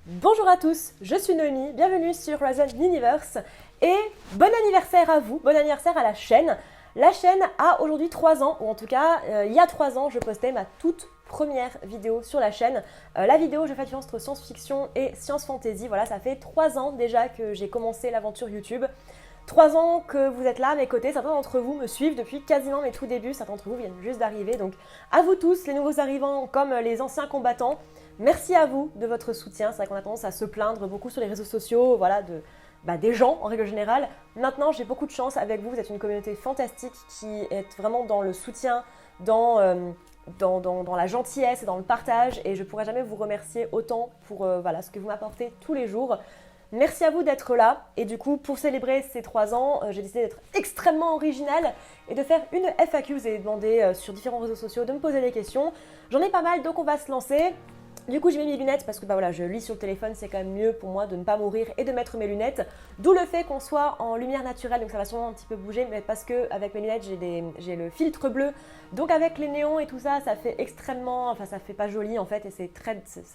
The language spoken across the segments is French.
Bonjour à tous, je suis Noémie, bienvenue sur Horizon Universe et bon anniversaire à vous, bon anniversaire à la chaîne. La chaîne a aujourd'hui 3 ans, ou en tout cas il y a 3 ans je postais ma toute première vidéo sur la chaîne. La vidéo je fais la différence entre science-fiction et science-fantasy, voilà ça fait 3 ans déjà que j'ai commencé l'aventure YouTube. 3 ans que vous êtes là à mes côtés, certains d'entre vous me suivent depuis quasiment mes tout débuts, certains d'entre vous viennent juste d'arriver, donc à vous tous, les nouveaux arrivants comme les anciens combattants, merci à vous de votre soutien. C'est vrai qu'on a tendance à se plaindre beaucoup sur les réseaux sociaux, voilà, des gens en règle générale. Maintenant, j'ai beaucoup de chance avec vous. Vous êtes une communauté fantastique qui est vraiment dans le soutien, dans la gentillesse et dans le partage. Et je ne pourrais jamais vous remercier autant pour ce que vous m'apportez tous les jours. Merci à vous d'être là. Et du coup, pour célébrer ces 3 ans, j'ai décidé d'être extrêmement originale et de faire une FAQ. Vous avez demandé sur différents réseaux sociaux de me poser des questions. J'en ai pas mal, donc on va se lancer. Du coup, j'ai mis mes lunettes parce que je lis sur le téléphone, c'est quand même mieux pour moi de ne pas mourir et de mettre mes lunettes. D'où le fait qu'on soit en lumière naturelle, donc ça va sûrement un petit peu bouger, mais parce que avec mes lunettes, j'ai le filtre bleu. Donc avec les néons et tout ça, ça fait ça fait pas joli en fait, et c'est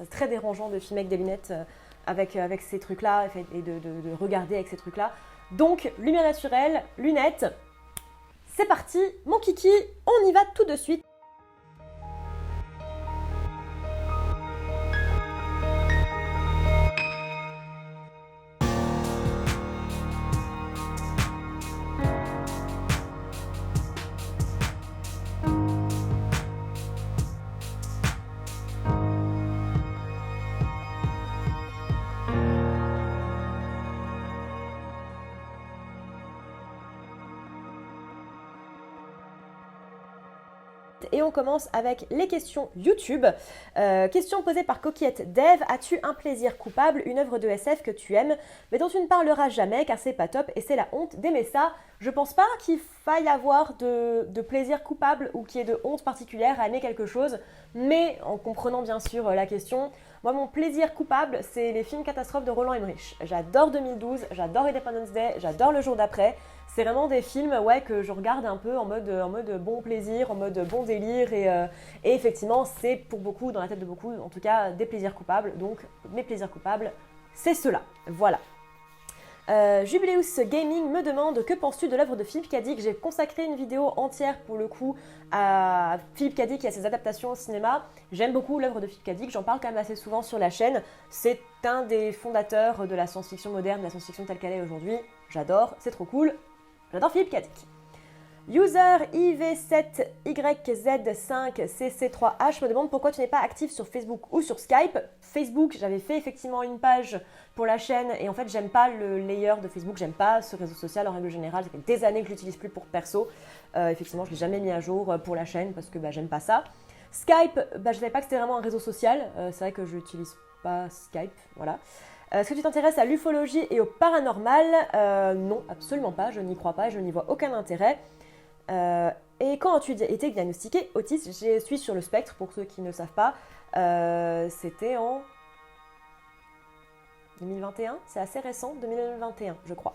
très dérangeant de filmer avec des lunettes avec ces trucs-là et de regarder avec ces trucs-là. Donc, lumière naturelle, lunettes, c'est parti, mon kiki, on y va tout de suite. Et on commence avec les questions YouTube. Question posée par Coquillette Dev. As-tu un plaisir coupable, une œuvre de SF que tu aimes, mais dont tu ne parleras jamais car c'est pas top et c'est la honte d'aimer ça? Je pense pas qu'il faille avoir de plaisir coupable ou qu'il y ait de honte particulière à aimer quelque chose, mais en comprenant bien sûr la question, moi mon plaisir coupable c'est les films catastrophes de Roland Emmerich. J'adore 2012, j'adore Independence Day, j'adore Le Jour d'après. C'est vraiment des films que je regarde un peu en mode bon plaisir, en mode bon délire et effectivement c'est pour beaucoup, dans la tête de beaucoup en tout cas, des plaisirs coupables. Donc mes plaisirs coupables, c'est cela. Voilà. Jubileus Gaming me demande que penses-tu de l'œuvre de Philippe Cadic. J'ai consacré une vidéo entière pour le coup à Philippe Cadic et à ses adaptations au cinéma. J'aime beaucoup l'œuvre de Philippe Cadic, j'en parle quand même assez souvent sur la chaîne. C'est un des fondateurs de la science-fiction moderne, de la science-fiction telle qu'elle est aujourd'hui. J'adore, c'est trop cool. J'adore Philippe Cadic. User IV7YZ5CC3H me demande pourquoi tu n'es pas actif sur Facebook ou sur Skype. Facebook, j'avais fait effectivement une page pour la chaîne et en fait j'aime pas le layer de Facebook, j'aime pas ce réseau social en règle générale, ça fait des années que je l'utilise plus pour perso. Effectivement je l'ai jamais mis à jour pour la chaîne parce que j'aime pas ça. Skype, je savais pas que c'était vraiment un réseau social, c'est vrai que je n'utilise pas Skype, voilà. Est-ce que tu t'intéresses à l'ufologie et au paranormal? Non, absolument pas, je n'y crois pas, je n'y vois aucun intérêt. Et quand as-tu été diagnostiqué autiste? Je suis sur le spectre, pour ceux qui ne savent pas. C'était en 2021, c'est assez récent, 2021 je crois.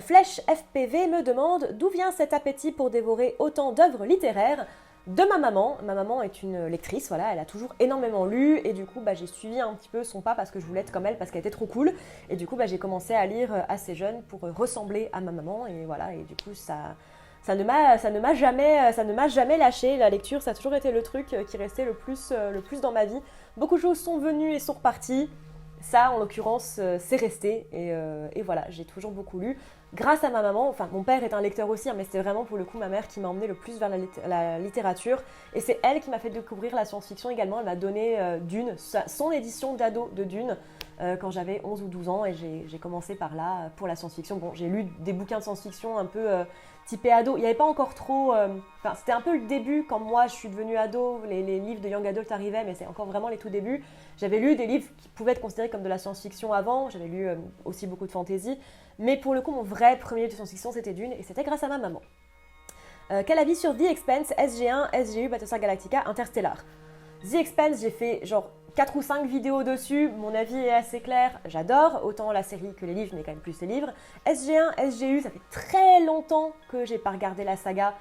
Flèche FPV me demande d'où vient cet appétit pour dévorer autant d'œuvres littéraires. De ma maman. Ma maman est une lectrice, voilà, elle a toujours énormément lu et du coup j'ai suivi un petit peu son pas parce que je voulais être comme elle parce qu'elle était trop cool et du coup j'ai commencé à lire assez jeune pour ressembler à ma maman et voilà, et du coup ça ne m'a jamais lâché. La lecture, ça a toujours été le truc qui restait le plus dans ma vie. Beaucoup de choses sont venues et sont reparties. Ça, en l'occurrence, c'est resté. Et voilà, j'ai toujours beaucoup lu. Grâce à ma maman, enfin mon père est un lecteur aussi, mais c'était vraiment pour le coup ma mère qui m'a emmené le plus vers la littérature. Et c'est elle qui m'a fait découvrir la science-fiction également. Elle m'a donné Dune, son édition d'ado de Dune, quand j'avais 11 ou 12 ans. Et j'ai commencé par là pour la science-fiction. Bon, j'ai lu des bouquins de science-fiction un peu typé ado. Il n'y avait pas encore trop... c'était un peu le début quand moi je suis devenue ado. Les livres de Young Adult arrivaient, mais c'est encore vraiment les tout débuts. J'avais lu des livres qui pouvaient être considérés comme de la science-fiction avant. J'avais lu aussi beaucoup de fantasy. Mais pour le coup, mon vrai premier livre de science-fiction, c'était Dune. Et c'était grâce à ma maman. Quel avis sur The Expanse, SG1, SGU, Battlestar Galactica, Interstellar? The Expanse, j'ai fait genre 4 ou 5 vidéos dessus, mon avis est assez clair, j'adore, autant la série que les livres, mais quand même plus les livres. SG1, SGU, ça fait très longtemps que j'ai pas regardé la saga,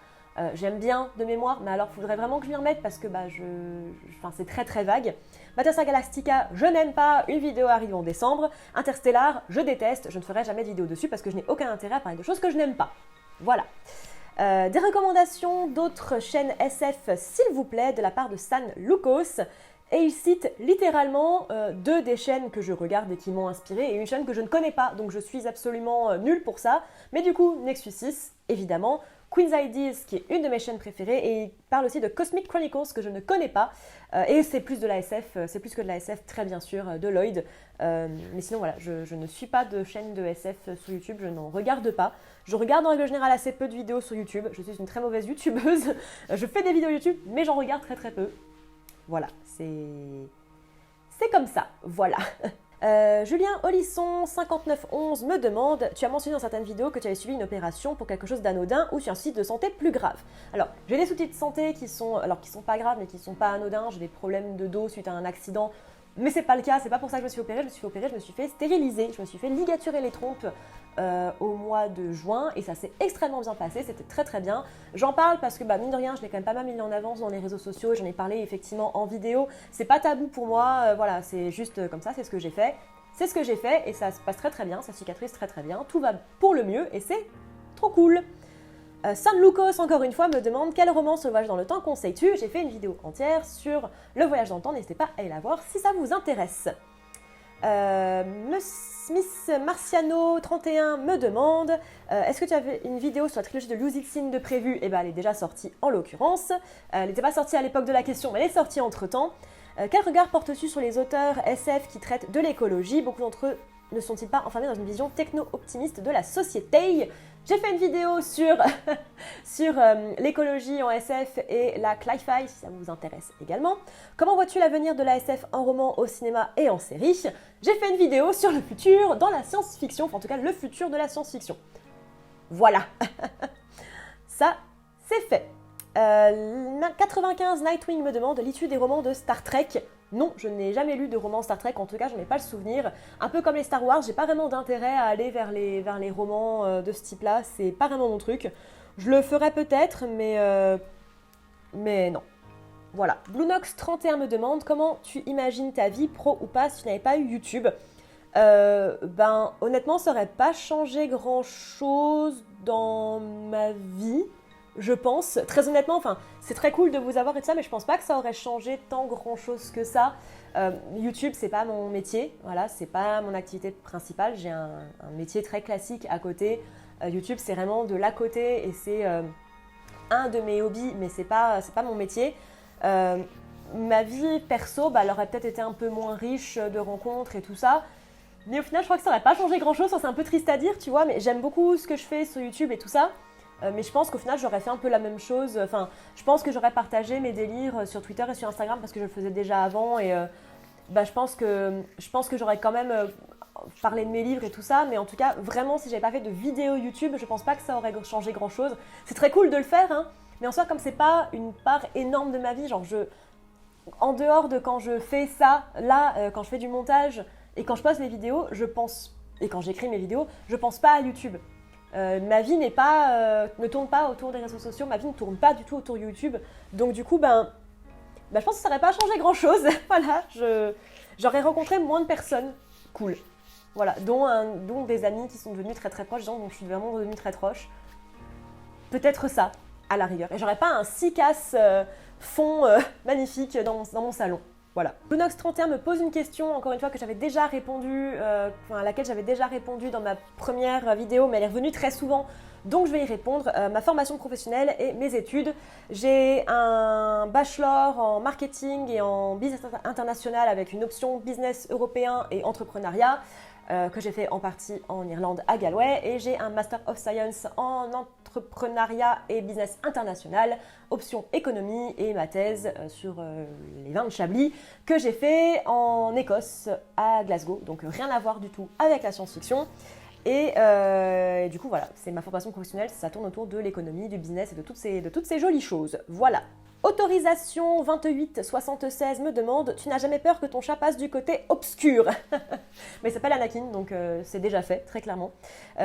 J'aime bien de mémoire, mais alors il faudrait vraiment que je m'y remette parce que c'est très très vague. Battlestar Galactica, je n'aime pas, une vidéo arrive en décembre. Interstellar, je déteste, je ne ferai jamais de vidéo dessus parce que je n'ai aucun intérêt à parler de choses que je n'aime pas. Voilà. Des recommandations d'autres chaînes SF, s'il vous plaît, de la part de San Lucas. Et il cite littéralement deux des chaînes que je regarde et qui m'ont inspiré et une chaîne que je ne connais pas, donc je suis absolument nulle pour ça. Mais du coup, Nexus 6, évidemment. Queen's Ideas, qui est une de mes chaînes préférées, et il parle aussi de Cosmic Chronicles, que je ne connais pas. Et c'est plus de la SF, c'est plus que de la SF, très bien sûr, de Lloyd. Mais sinon, voilà, je ne suis pas de chaîne de SF sur YouTube, je n'en regarde pas. Je regarde en règle générale assez peu de vidéos sur YouTube. Je suis une très mauvaise youtubeuse. Je fais des vidéos YouTube, mais j'en regarde très très peu. Voilà, c'est comme ça, voilà. Julien Olisson 5911 me demande: tu as mentionné dans certaines vidéos que tu avais suivi une opération pour quelque chose d'anodin ou sur un souci de santé plus grave. Alors, j'ai des soucis de santé qui sont pas graves mais qui sont pas anodins. J'ai des problèmes de dos suite à un accident, mais c'est pas le cas, c'est pas pour ça que je me suis opérée. Je me suis fait stériliser, je me suis fait ligaturer les trompes au mois de juin et ça s'est extrêmement bien passé, c'était très très bien. J'en parle parce que mine de rien, je l'ai quand même pas mal mis en avance dans les réseaux sociaux, j'en ai parlé effectivement en vidéo. C'est pas tabou pour moi, voilà, c'est juste comme ça, c'est ce que j'ai fait. C'est ce que j'ai fait et ça se passe très très bien, ça cicatrise très très bien, tout va pour le mieux et c'est trop cool. San Lucas, encore une fois, me demande: quel roman sur le voyage dans le temps conseilles-tu? J'ai fait une vidéo entière sur le voyage dans le temps, n'hésitez pas à aller la voir si ça vous intéresse. Miss Marciano 31 me demande: est-ce que tu avais une vidéo sur la trilogie de Liu Cixin de prévue? Eh bien, elle est déjà sortie en l'occurrence. Elle n'était pas sortie à l'époque de la question, mais elle est sortie entre-temps. Quel regard portes-tu sur les auteurs SF qui traitent de l'écologie? Beaucoup d'entre eux ne sont-ils pas enfermés dans une vision techno-optimiste de la société? J'ai fait une vidéo sur, sur l'écologie en SF et la cli-fi, si ça vous intéresse également. Comment vois-tu l'avenir de la SF en roman, au cinéma et en série? J'ai fait une vidéo sur le futur dans la science-fiction, enfin en tout cas le futur de la science-fiction. Voilà, ça c'est fait. 95 Nightwing me demande: lis-tu des romans de Star Trek? Non, je n'ai jamais lu de romans Star Trek, en tout cas je n'en ai pas le souvenir. Un peu comme les Star Wars, j'ai pas vraiment d'intérêt à aller vers les romans de ce type-là, c'est pas vraiment mon truc. Je le ferais peut-être, mais non. Voilà. Bluenox 31 me demande: comment tu imagines ta vie, pro ou pas, si tu n'avais pas eu YouTube? Honnêtement, ça n'aurait pas changé grand-chose dans ma vie. Je pense, très honnêtement, c'est très cool de vous avoir et tout ça, mais je pense pas que ça aurait changé tant grand chose que ça. YouTube, c'est pas mon métier, voilà, c'est pas mon activité principale. J'ai un métier très classique à côté. YouTube, c'est vraiment de l'à côté et c'est un de mes hobbies, mais c'est pas mon métier. Ma vie perso, elle aurait peut-être été un peu moins riche de rencontres et tout ça. Mais au final, je crois que ça n'aurait pas changé grand-chose. C'est un peu triste à dire, tu vois, mais j'aime beaucoup ce que je fais sur YouTube et tout ça. Mais je pense qu'au final, j'aurais fait un peu la même chose. Enfin, je pense que j'aurais partagé mes délires sur Twitter et sur Instagram parce que je le faisais déjà avant. Et je pense que j'aurais quand même parlé de mes livres et tout ça. Mais en tout cas, vraiment, si j'avais pas fait de vidéo YouTube, je pense pas que ça aurait changé grand-chose. C'est très cool de le faire, hein. Mais en soi, comme c'est pas une part énorme de ma vie, genre en dehors de quand je fais ça, là, quand je fais du montage et quand je poste les vidéos, et quand j'écris mes vidéos, je pense pas à YouTube. Ma vie ne tourne pas autour des réseaux sociaux, ma vie ne tourne pas du tout autour de YouTube. Donc du coup, je pense que ça n'aurait pas changé grand-chose. Voilà, j'aurais rencontré moins de personnes cool. Voilà, dont des amis qui sont devenus très très proches, des gens dont je suis vraiment devenue très proche. Peut-être ça, à la rigueur. Et j'aurais pas un si casse fond magnifique dans mon salon. Voilà. Lunox31 me pose une question, encore une fois, que j'avais déjà répondu, à laquelle j'avais déjà répondu dans ma première vidéo, mais elle est revenue très souvent, donc je vais y répondre. Ma formation professionnelle et mes études. J'ai un bachelor en marketing et en business international avec une option business européen et entrepreneuriat, que j'ai fait en partie en Irlande à Galway, et j'ai un Master of Science en entrepreneuriat et business international, option économie, et ma thèse sur les vins de Chablis que j'ai fait en Écosse à Glasgow, donc rien à voir du tout avec la science-fiction. Et du coup voilà, c'est ma formation professionnelle, ça tourne autour de l'économie, du business et de toutes ces jolies choses. Voilà. Autorisation 2876 me demande « Tu n'as jamais peur que ton chat passe du côté obscur ?» Mais il s'appelle Anakin, donc c'est déjà fait, très clairement.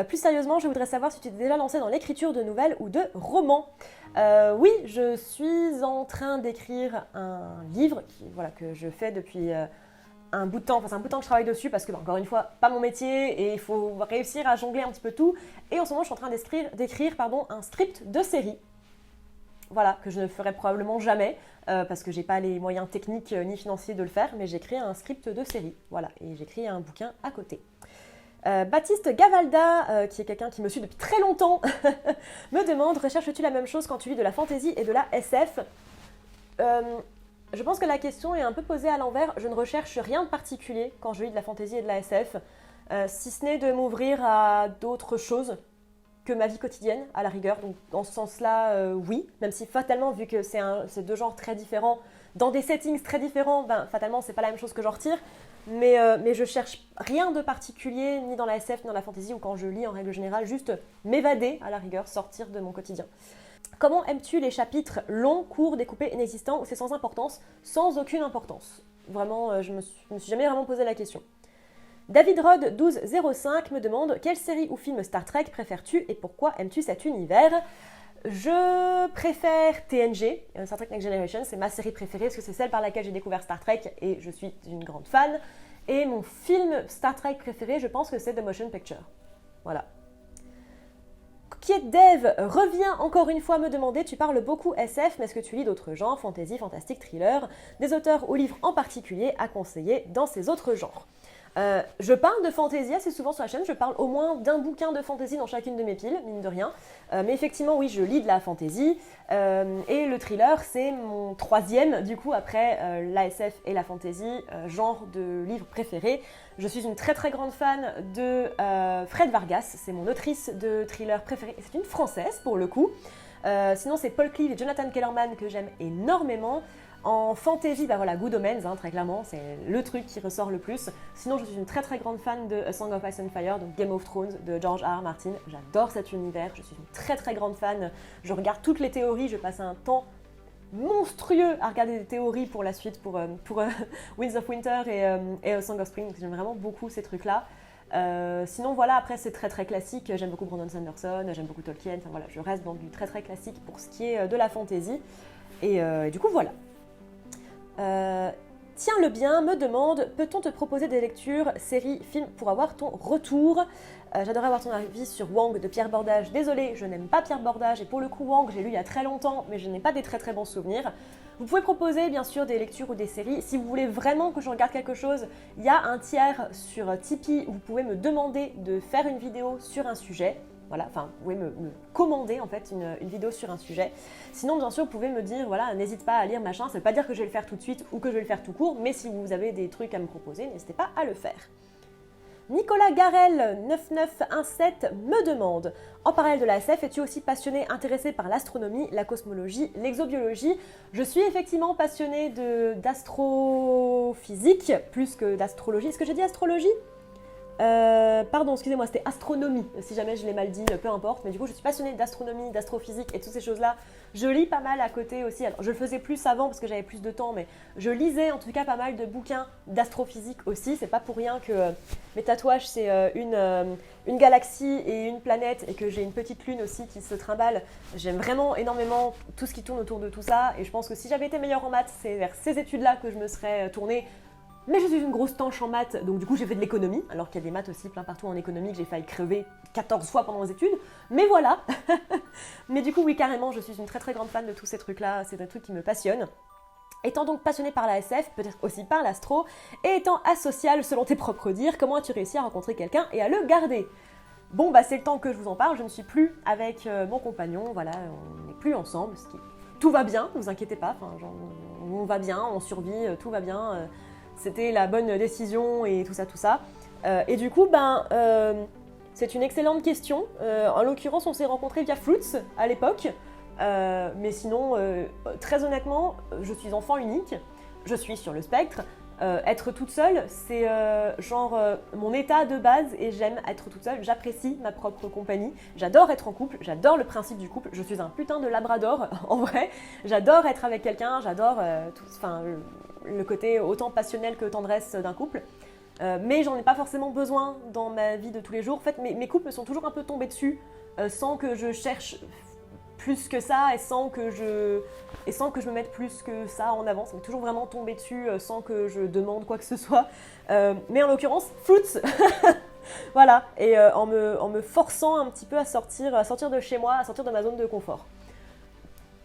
Plus sérieusement, je voudrais savoir si tu t'es déjà lancé dans l'écriture de nouvelles ou de romans. Oui, je suis en train d'écrire un livre que je fais depuis un bout de temps. Enfin, c'est un bout de temps que je travaille dessus parce que, encore une fois, pas mon métier et il faut réussir à jongler un petit peu tout. Et en ce moment, je suis en train d'écrire un script de série. Voilà, que je ne ferai probablement jamais, parce que j'ai pas les moyens techniques ni financiers de le faire, mais j'écris un script de série, voilà, et j'écris un bouquin à côté. Baptiste Gavalda, qui est quelqu'un qui me suit depuis très longtemps, me demande « Recherches-tu la même chose quand tu lis de la fantasy et de la SF ?» Je pense que la question est un peu posée à l'envers. Je ne recherche rien de particulier quand je lis de la fantasy et de la SF, si ce n'est de m'ouvrir à d'autres choses que ma vie quotidienne, à la rigueur. Donc, dans ce sens-là, oui. Même si, fatalement, vu que c'est deux genres très différents, dans des settings très différents, fatalement, c'est pas la même chose que j'en retire. Mais je cherche rien de particulier, ni dans la SF, ni dans la fantasy, ou quand je lis, en règle générale, juste m'évader, à la rigueur, sortir de mon quotidien. Comment aimes-tu les chapitres longs, courts, découpés, inexistants, ou c'est sans importance, sans aucune importance? Vraiment, je me suis jamais vraiment posé la question. David Rod 1205 me demande « Quelle série ou film Star Trek préfères-tu et pourquoi aimes-tu cet univers ?» Je préfère TNG, Star Trek Next Generation, c'est ma série préférée parce que c'est celle par laquelle j'ai découvert Star Trek et je suis une grande fan. Et mon film Star Trek préféré, je pense que c'est The Motion Picture. Voilà. Dev revient encore une fois me demander « Tu parles beaucoup SF, mais est-ce que tu lis d'autres genres, fantasy, fantastique, thriller, des auteurs ou livres en particulier à conseiller dans ces autres genres ?» Je parle de fantasy assez souvent sur la chaîne, je parle au moins d'un bouquin de fantasy dans chacune de mes piles, mine de rien. Mais effectivement, oui, je lis de la fantasy. Et le thriller, c'est mon troisième, du coup, après l'ASF et la fantasy, genre de livre préféré. Je suis une très très grande fan de Fred Vargas, c'est mon autrice de thriller préférée. Et c'est une française, pour le coup. Sinon, c'est Paul Cleave et Jonathan Kellerman que j'aime énormément. En fantasy, Good Omens, très clairement, c'est le truc qui ressort le plus. Sinon, je suis une très très grande fan de A Song of Ice and Fire, donc Game of Thrones de George R. R. Martin. J'adore cet univers, je suis une très très grande fan. Je regarde toutes les théories, je passe un temps monstrueux à regarder des théories pour la suite, pour Winds of Winter et A Song of Spring. J'aime vraiment beaucoup ces trucs-là. Sinon, voilà, après c'est très très classique. J'aime beaucoup Brandon Sanderson, j'aime beaucoup Tolkien. Enfin voilà, je reste dans du très très classique pour ce qui est de la fantasy. Et du coup, voilà. Tiens le bien me demande, peut-on te proposer des lectures, séries, films pour avoir ton retour? J'adorerais avoir ton avis sur Wang de Pierre Bordage. Désolée, je n'aime pas Pierre Bordage et pour le coup Wang, j'ai lu il y a très longtemps, mais je n'ai pas des très très bons souvenirs. Vous pouvez proposer bien sûr des lectures ou des séries. Si vous voulez vraiment que je regarde quelque chose, il y a un tiers sur Tipeee où vous pouvez me demander de faire une vidéo sur un sujet. Voilà, enfin, vous pouvez me commander en fait une vidéo sur un sujet. Sinon, bien sûr, vous pouvez me dire, voilà, n'hésite pas à lire machin. Ça ne veut pas dire que je vais le faire tout de suite ou que je vais le faire tout court, mais si vous avez des trucs à me proposer, n'hésitez pas à le faire. Nicolas Garel 9917 me demande « En parallèle de la SF, es-tu aussi passionné, intéressé par l'astronomie, la cosmologie, l'exobiologie ?» Je suis effectivement passionnée d'astrophysique plus que d'astrologie. Est-ce que j'ai dit astrologie ? Pardon, excusez-moi, c'était astronomie, si jamais je l'ai mal dit, peu importe, mais du coup je suis passionnée d'astronomie, d'astrophysique et toutes ces choses-là. Je lis pas mal à côté aussi, alors je le faisais plus avant parce que j'avais plus de temps, mais je lisais en tout cas pas mal de bouquins d'astrophysique aussi. C'est pas pour rien que mes tatouages c'est une galaxie et une planète et que j'ai une petite lune aussi qui se trimballe. J'aime vraiment énormément tout ce qui tourne autour de tout ça et je pense que si j'avais été meilleure en maths, c'est vers ces études-là que je me serais tournée. Mais je suis une grosse tanche en maths, donc du coup j'ai fait de l'économie, alors qu'il y a des maths aussi plein partout en économie que j'ai failli crever 14 fois pendant les études. Mais voilà. Mais du coup oui, carrément, je suis une très très grande fan de tous ces trucs-là, c'est des trucs qui me passionnent. Étant donc passionnée par la SF, peut-être aussi par l'astro, et étant asociale selon tes propres dires, comment as-tu réussi à rencontrer quelqu'un et à le garder? Bon c'est le temps que je vous en parle, je ne suis plus avec mon compagnon, voilà, on n'est plus ensemble, tout va bien, ne vous inquiétez pas, on va bien, on survit, tout va bien. C'était la bonne décision et tout ça. Et du coup, c'est une excellente question. En l'occurrence, on s'est rencontrés via Fruits à l'époque. Mais sinon, très honnêtement, je suis enfant unique. Je suis sur le spectre. Être toute seule, c'est mon état de base et j'aime être toute seule. J'apprécie ma propre compagnie. J'adore être en couple, j'adore le principe du couple. Je suis un putain de labrador, en vrai. J'adore être avec quelqu'un, j'adore le côté autant passionnel que tendresse d'un couple. Mais j'en ai pas forcément besoin dans ma vie de tous les jours. En fait, mes couples me sont toujours un peu tombés dessus sans que je cherche plus que ça et sans que je me mette plus que ça en avant. Ça m'est toujours vraiment tombé dessus sans que je demande quoi que ce soit. Mais en l'occurrence, Fruits voilà, et en me forçant un petit peu à sortir de chez moi, à sortir de ma zone de confort.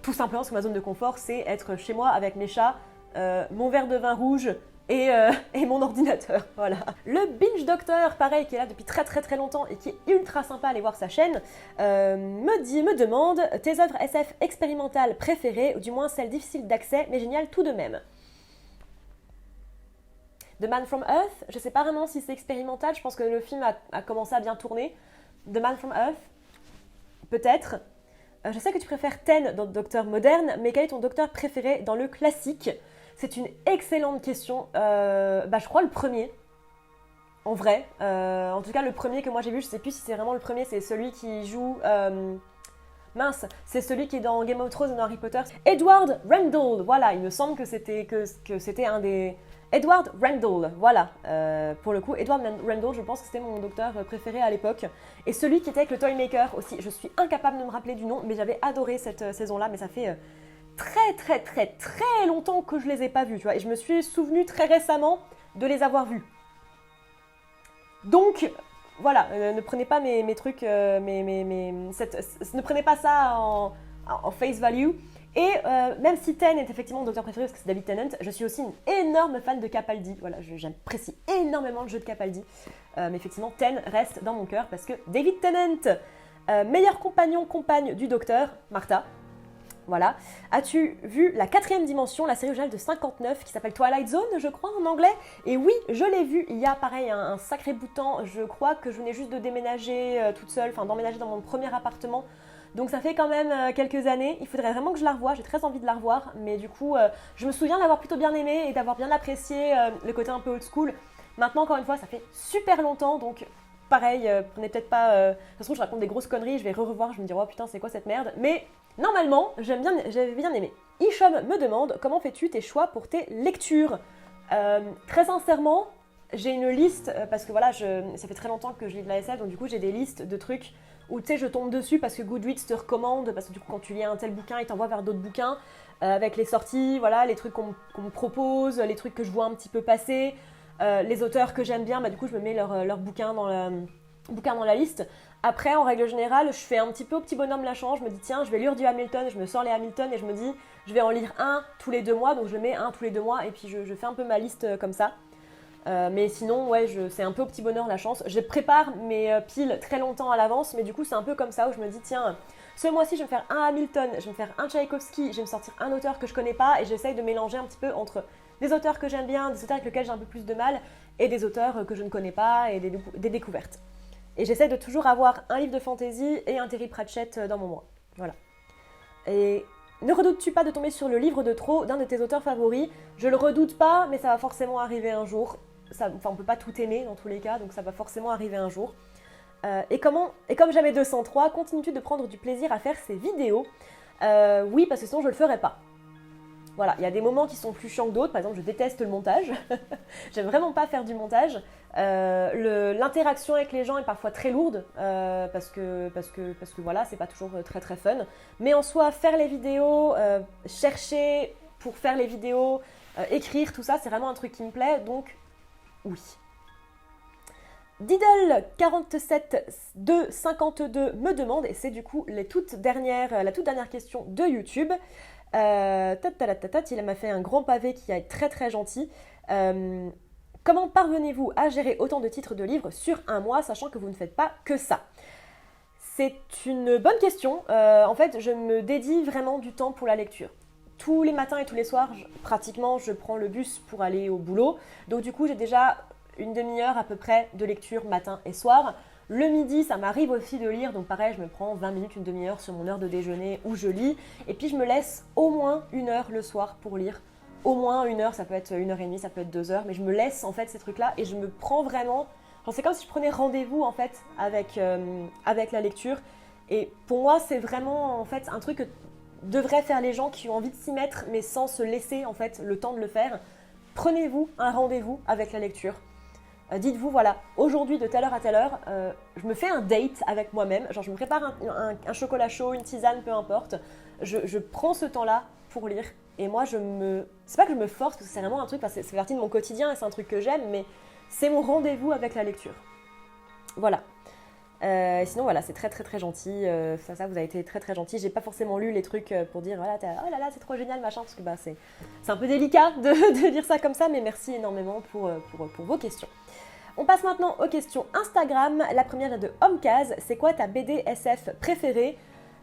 Tout simplement parce que ma zone de confort, c'est être chez moi avec mes chats, mon verre de vin rouge et mon ordinateur, voilà. Le Binge Doctor, pareil, qui est là depuis très très très longtemps et qui est ultra sympa, allez voir sa chaîne, me demande tes œuvres SF expérimentales préférées, ou du moins celles difficiles d'accès, mais géniales tout de même. The Man from Earth, je sais pas vraiment si c'est expérimental, je pense que le film a commencé à bien tourner. The Man from Earth, peut-être. Je sais que tu préfères Ten dans le Docteur moderne, mais quel est ton Docteur préféré dans le classique ? C'est une excellente question. Je crois le premier. En vrai. En tout cas, le premier que moi j'ai vu, je sais plus si c'est vraiment le premier, c'est celui qui joue... c'est celui qui est dans Game of Thrones et dans Harry Potter. Edward Randall, voilà, il me semble que c'était un des... Edward Randall, voilà. Pour le coup, Edward Randall, je pense que c'était mon docteur préféré à l'époque. Et celui qui était avec le Toymaker aussi. Je suis incapable de me rappeler du nom, mais j'avais adoré cette saison-là, mais ça fait... très très très très longtemps que je les ai pas vus, tu vois, et je me suis souvenu très récemment de les avoir vus. Donc voilà, ne prenez pas mes trucs, ne prenez pas ça en face value. Et même si Ten est effectivement mon docteur préféré parce que c'est David Tennant, je suis aussi une énorme fan de Capaldi. Voilà, j'apprécie énormément le jeu de Capaldi. Mais effectivement, Ten reste dans mon cœur parce que David Tennant, meilleur compagne du docteur, Martha. Voilà. As-tu vu la 4e dimension, la série originale de 59 qui s'appelle Twilight Zone, je crois, en anglais ? Et oui, je l'ai vue il y a pareil un sacré bout de temps. Je crois que je venais juste de déménager toute seule, d'emménager dans mon premier appartement. Donc ça fait quand même quelques années. Il faudrait vraiment que je la revoie. J'ai très envie de la revoir. Mais du coup, je me souviens l'avoir plutôt bien aimée et d'avoir bien apprécié le côté un peu old school. Maintenant, encore une fois, ça fait super longtemps. Donc pareil, prenez peut-être pas... De toute façon, je raconte des grosses conneries. Je vais revoir. Je vais me dire, oh putain, c'est quoi cette merde ? Mais... normalement, j'avais bien aimé. Isham me demande comment fais-tu tes choix pour tes lectures ? Très sincèrement, j'ai une liste, parce que voilà, ça fait très longtemps que je lis de la SF, donc du coup j'ai des listes de trucs où tu sais, je tombe dessus parce que Goodreads te recommande, parce que du coup quand tu lis un tel bouquin, il t'envoie vers d'autres bouquins, avec les sorties, voilà, les trucs qu'on me propose, les trucs que je vois un petit peu passer, les auteurs que j'aime bien, du coup je me mets leur bouquin dans la liste. Après, en règle générale, je fais un petit peu au petit bonhomme la chance. Je me dis, tiens, je vais lire du Hamilton, je me sors les Hamilton et je me dis, je vais en lire un tous les 2 mois. Donc, je mets un tous les 2 mois et puis je fais un peu ma liste comme ça. Mais sinon, ouais, c'est un peu au petit bonheur la chance. Je prépare mes piles très longtemps à l'avance, mais du coup, c'est un peu comme ça où je me dis, tiens, ce mois-ci, je vais me faire un Hamilton, je vais me faire un Tchaïkovski, je vais me sortir un auteur que je connais pas et j'essaye de mélanger un petit peu entre des auteurs que j'aime bien, des auteurs avec lesquels j'ai un peu plus de mal et des auteurs que je ne connais pas et des découvertes. Et j'essaie de toujours avoir un livre de fantasy et un Terry Pratchett dans mon mois. Voilà. Et ne redoutes-tu pas de tomber sur le livre de trop d'un de tes auteurs favoris ? Je le redoute pas, mais ça va forcément arriver un jour. On peut pas tout aimer dans tous les cas, donc ça va forcément arriver un jour. Et comme j'avais 203, continues-tu de prendre du plaisir à faire ces vidéos ? Oui, parce que sinon je le ferais pas. Voilà, il y a des moments qui sont plus chiants que d'autres. Par exemple, je déteste le montage. J'aime vraiment pas faire du montage. L'interaction avec les gens est parfois très lourde parce que voilà, c'est pas toujours très très fun. Mais en soi, faire les vidéos, chercher pour faire les vidéos, écrire, tout ça, c'est vraiment un truc qui me plaît. Donc, oui. Diddle47252 me demande, et c'est du coup la toute dernière question de YouTube. Il m'a fait un grand pavé qui est très très gentil. Comment parvenez-vous à gérer autant de titres de livres sur un mois, sachant que vous ne faites pas que ça ? C'est une bonne question. En fait, je me dédie vraiment du temps pour la lecture. Tous les matins et tous les soirs, pratiquement, je prends le bus pour aller au boulot. Donc du coup, j'ai déjà une demi-heure à peu près de lecture matin et soir. Le midi, ça m'arrive aussi de lire, donc pareil, je me prends 20 minutes, une demi-heure sur mon heure de déjeuner où je lis. Et puis je me laisse au moins 1 heure le soir pour lire. au moins 1 heure, ça peut être 1 heure et demie, ça peut être 2 heures, mais je me laisse en fait ces trucs-là et je me prends vraiment, genre, c'est comme si je prenais rendez-vous en fait avec la lecture. Et pour moi, c'est vraiment en fait un truc que devraient faire les gens qui ont envie de s'y mettre, mais sans se laisser en fait le temps de le faire. Prenez-vous un rendez-vous avec la lecture. Dites-vous, voilà, aujourd'hui de telle heure à telle heure, je me fais un date avec moi-même, genre je me prépare un chocolat chaud, une tisane, peu importe. Je prends ce temps-là pour lire. Et moi, c'est pas que je me force, parce que c'est vraiment un truc, parce que c'est partie de mon quotidien et c'est un truc que j'aime, mais c'est mon rendez-vous avec la lecture. Voilà. Sinon, voilà, c'est très très très gentil. Ça, vous avez été très très gentil. J'ai pas forcément lu les trucs pour dire, voilà, oh là là, c'est trop génial, machin, parce que bah, c'est un peu délicat de dire ça comme ça, mais merci énormément pour vos questions. On passe maintenant aux questions Instagram. La première est de Homekaz. C'est quoi ta BD SF préférée ?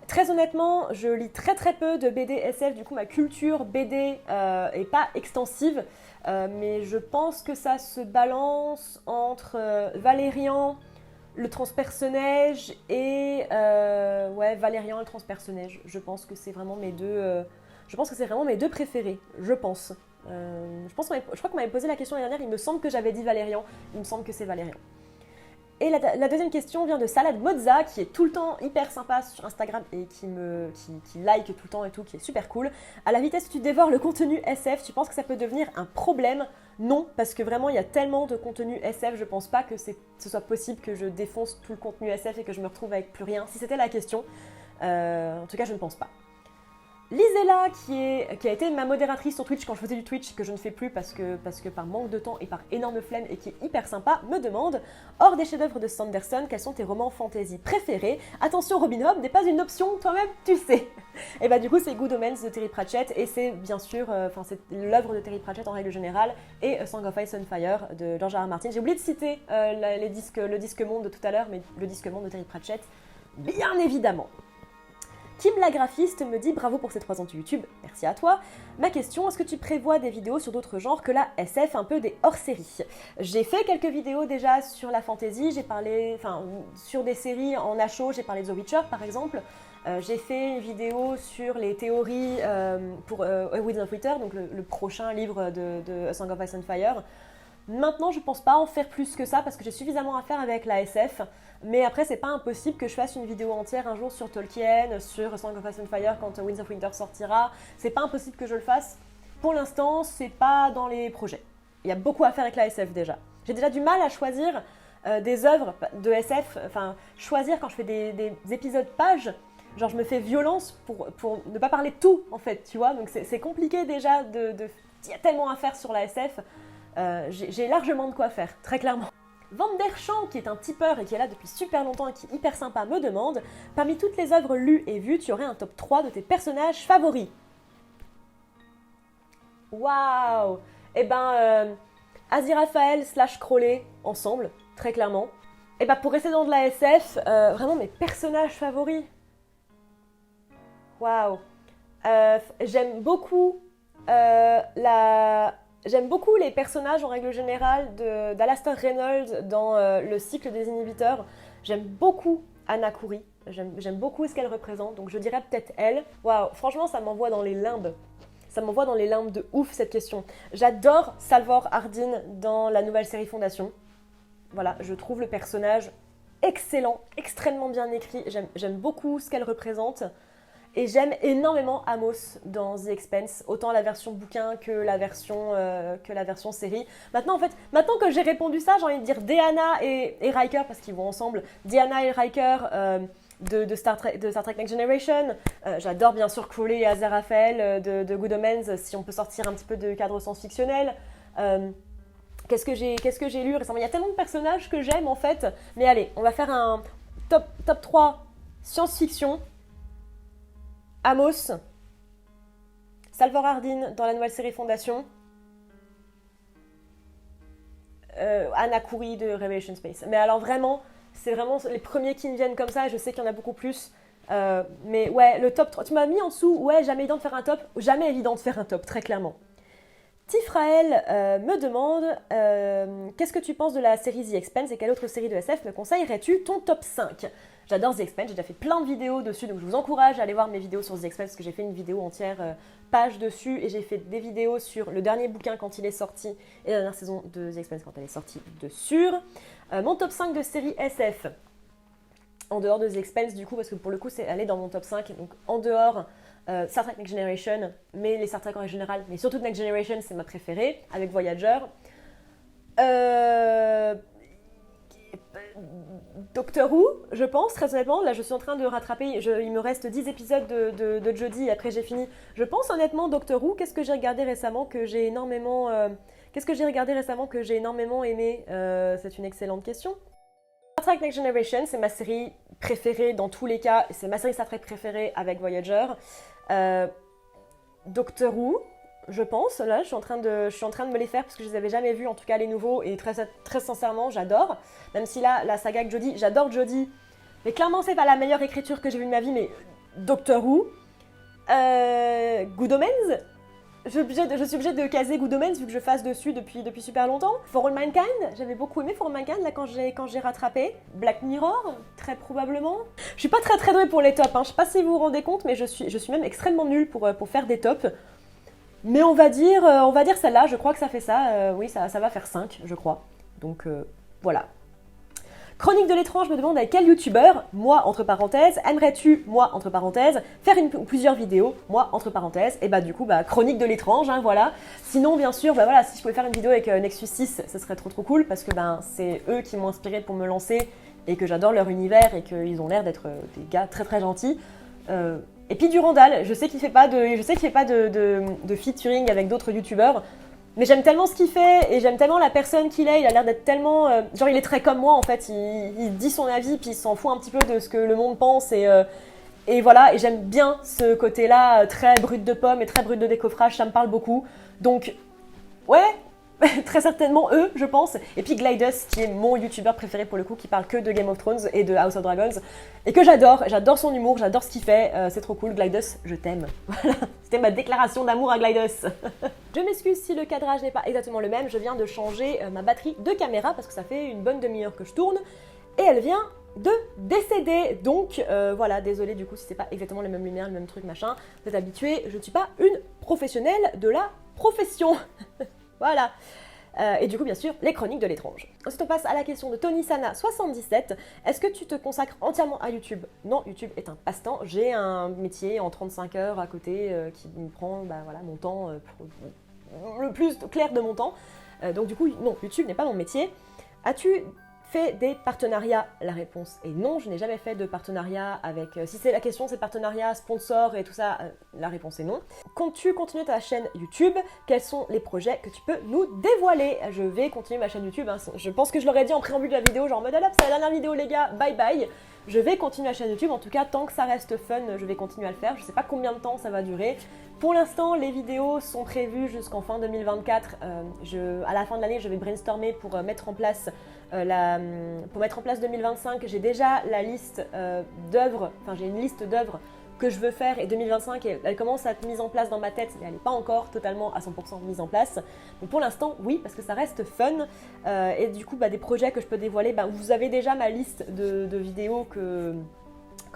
Très honnêtement, je lis très très peu de BD SF, du coup ma culture BD est pas extensive, mais je pense que ça se balance entre Valérian, le transperce-neige et Valérian, le transperce-neige. Je pense que c'est vraiment mes deux préférés, je pense. Je crois qu'on m'avait posé la question l'année dernière, il me semble que j'avais dit Valérian, il me semble que c'est Valérian. Et la deuxième question vient de Salade Mozza, qui est tout le temps hyper sympa sur Instagram et qui like tout le temps et tout, qui est super cool. À la vitesse où tu dévores le contenu SF, tu penses que ça peut devenir un problème ? Non, parce que vraiment il y a tellement de contenu SF, je pense pas que ce soit possible que je défonce tout le contenu SF et que je me retrouve avec plus rien. Si c'était la question, en tout cas je ne pense pas. Lisella, qui a été ma modératrice sur Twitch quand je faisais du Twitch, que je ne fais plus parce que par manque de temps et par énorme flemme et qui est hyper sympa, me demande, hors des chefs-d'œuvre de Sanderson, quels sont tes romans fantasy préférés ? Attention, Robin Hood n'est pas une option, toi-même tu sais. Et bah du coup c'est Good Omens de Terry Pratchett et c'est bien sûr, c'est l'œuvre de Terry Pratchett en règle générale et Song of Ice and Fire de George R. R. Martin. J'ai oublié de citer le disque monde de tout à l'heure, mais le disque monde de Terry Pratchett, bien évidemment. Kim la graphiste me dit bravo pour ces 3 ans de YouTube, merci à toi. Ma question, est-ce que tu prévois des vidéos sur d'autres genres que la SF, un peu des hors-séries ? J'ai fait quelques vidéos déjà sur la fantasy, j'ai parlé, sur des séries en HO, j'ai parlé de The Witcher par exemple. J'ai fait une vidéo sur les théories pour A Winds of Winter, donc le prochain livre de A Song of Ice and Fire. Maintenant, je pense pas en faire plus que ça parce que j'ai suffisamment à faire avec la SF. Mais après, c'est pas impossible que je fasse une vidéo entière un jour sur Tolkien, sur Song of Ice and Fire quand Winds of Winter sortira. C'est pas impossible que je le fasse. Pour l'instant, c'est pas dans les projets. Il y a beaucoup à faire avec la SF déjà. J'ai déjà du mal à choisir des œuvres de SF. Enfin, choisir quand je fais des épisodes pages. Genre, je me fais violence pour ne pas parler de tout, en fait, tu vois. Donc, c'est compliqué déjà il y a tellement à faire sur la SF. J'ai largement de quoi faire, très clairement. Van der Champ, qui est un tipeur et qui est là depuis super longtemps et qui est hyper sympa, me demande « Parmi toutes les œuvres lues et vues, tu aurais un top 3 de tes personnages favoris ?» Waouh. Eh ben, Aziraphale / Crowley, ensemble, très clairement. Et ben, pour rester dans de la SF, vraiment mes personnages favoris. Waouh. J'aime beaucoup J'aime beaucoup les personnages en règle générale d'Alastair Reynolds dans le cycle des inhibiteurs. J'aime beaucoup Anna Khoury. J'aime beaucoup ce qu'elle représente, donc je dirais peut-être elle. Waouh, franchement, ça m'envoie dans les limbes. Ça m'envoie dans les limbes de ouf cette question. J'adore Salvor Hardin dans la nouvelle série Fondation. Voilà, je trouve le personnage excellent, extrêmement bien écrit. J'aime beaucoup ce qu'elle représente. Et j'aime énormément Amos dans The Expanse, autant la version bouquin que la version série. Maintenant que j'ai répondu ça, j'ai envie de dire Deanna et Riker, parce qu'ils vont ensemble. Deanna et Riker de Star Trek Next Generation. J'adore bien sûr Crowley et Aziraphale de Good Omens, si on peut sortir un petit peu de cadre science-fictionnel. Qu'est-ce que j'ai lu récemment ? Il y a tellement de personnages que j'aime en fait. Mais allez, on va faire un top 3 science-fiction. Amos, Salvor Hardin dans la nouvelle série Fondation, Anna Khoury de Revelation Space. Mais alors vraiment, c'est vraiment les premiers qui me viennent comme ça, et je sais qu'il y en a beaucoup plus. Mais ouais, le top 3, tu m'as mis en dessous, ouais, jamais évident de faire un top, très clairement. Tifraël me demande qu'est-ce que tu penses de la série The Expanse et quelle autre série de SF me conseillerais-tu ton top 5? J'adore The Expanse, j'ai déjà fait plein de vidéos dessus, donc je vous encourage à aller voir mes vidéos sur The Expanse parce que j'ai fait une vidéo entière page dessus et j'ai fait des vidéos sur le dernier bouquin quand il est sorti et la dernière saison de The Expanse quand elle est sortie dessus. Mon top 5 de série SF, en dehors de The Expanse du coup, parce que pour le coup elle est dans mon top 5, donc en dehors Star Trek Next Generation, mais les Star Trek en général, mais surtout Next Generation c'est ma préférée, avec Voyager. Doctor Who, je pense, très honnêtement, là je suis en train de rattraper, il me reste 10 épisodes de Jodie et après j'ai fini. Je pense honnêtement Doctor Who, qu'est-ce que j'ai regardé récemment que j'ai énormément aimé c'est une excellente question. Star Trek Next Generation, c'est ma série préférée dans tous les cas, c'est ma série Star Trek préférée avec Voyager. Doctor Who, je pense, là je suis en train de me les faire parce que je les avais jamais vus, en tout cas les nouveaux, et très sincèrement j'adore. Même si là, la saga avec Jodie, j'adore Jodie, mais clairement c'est pas la meilleure écriture que j'ai vue de ma vie, mais Doctor Who, Good Omens, je suis obligée de caser Good Omens vu que je fasse dessus depuis super longtemps. For All Mankind, j'avais beaucoup aimé For All Mankind là quand j'ai rattrapé. Black Mirror, très probablement. Je suis pas très douée pour les tops, hein. Je sais pas si vous vous rendez compte, mais je suis même extrêmement nulle pour faire des tops. Mais on va dire celle-là, je crois que ça fait ça. Oui, ça va faire 5, je crois. Donc voilà. Chronique de l'étrange me demande avec quel youtubeur, moi entre parenthèses, aimerais-tu, moi entre parenthèses, faire plusieurs vidéos, moi entre parenthèses, et bah du coup, chronique de l'étrange, hein, voilà. Sinon, bien sûr, voilà, si je pouvais faire une vidéo avec Nexus 6, ce serait trop cool, parce que c'est eux qui m'ont inspiré pour me lancer, et que j'adore leur univers, et qu'ils ont l'air d'être des gars très gentils. Et puis Durandal, je sais qu'il fait pas de featuring avec d'autres youtubeurs, mais j'aime tellement ce qu'il fait et j'aime tellement la personne qu'il est. Il a l'air d'être tellement genre il est très comme moi en fait. Il dit son avis puis il s'en fout un petit peu de ce que le monde pense et voilà. Et j'aime bien ce côté-là très brut de pomme et très brut de décoffrage. Ça me parle beaucoup. Donc ouais. Très certainement eux, je pense. Et puis Glidus, qui est mon youtubeur préféré pour le coup, qui parle que de Game of Thrones et de House of Dragons. Et que j'adore. J'adore son humour, j'adore ce qu'il fait. C'est trop cool. Glidus, je t'aime. Voilà. C'était ma déclaration d'amour à Glidus. Je m'excuse si le cadrage n'est pas exactement le même. Je viens de changer ma batterie de caméra parce que ça fait une bonne demi-heure que je tourne. Et elle vient de décéder. Donc voilà, désolée du coup si c'est pas exactement les mêmes lumières, le même truc, machin. Vous êtes habitués, je ne suis pas une professionnelle de la profession. Voilà. Et du coup, bien sûr, les chroniques de l'étrange. Ensuite, on passe à la question de Tony Sana 77. Est-ce que tu te consacres entièrement à YouTube? Non, YouTube est un passe-temps. J'ai un métier en 35 heures à côté qui me prend mon temps, le plus clair de mon temps. Donc du coup, non, YouTube n'est pas mon métier. As-tu fait des partenariats? La réponse est non, je n'ai jamais fait de partenariat avec... si c'est la question, c'est partenariat, sponsor et tout ça, la réponse est non. Comptes-tu continuer ta chaîne YouTube? Quels sont les projets que tu peux nous dévoiler? Je vais continuer ma chaîne YouTube, hein. Je pense que je l'aurais dit en préambule de la vidéo, genre en mode c'est la dernière vidéo les gars, bye bye. Je vais continuer la chaîne YouTube, en tout cas tant que ça reste fun, je vais continuer à le faire. Je sais pas combien de temps ça va durer. Pour l'instant, les vidéos sont prévues jusqu'en fin 2024. À la fin de l'année, je vais brainstormer pour mettre en place 2025. J'ai déjà la liste d'œuvres, enfin j'ai une liste d'œuvres que je veux faire et 2025, elle commence à être mise en place dans ma tête, mais elle n'est pas encore totalement à 100% mise en place. Donc pour l'instant, oui, parce que ça reste fun. Et du coup, des projets que je peux dévoiler, vous avez déjà ma liste de vidéos que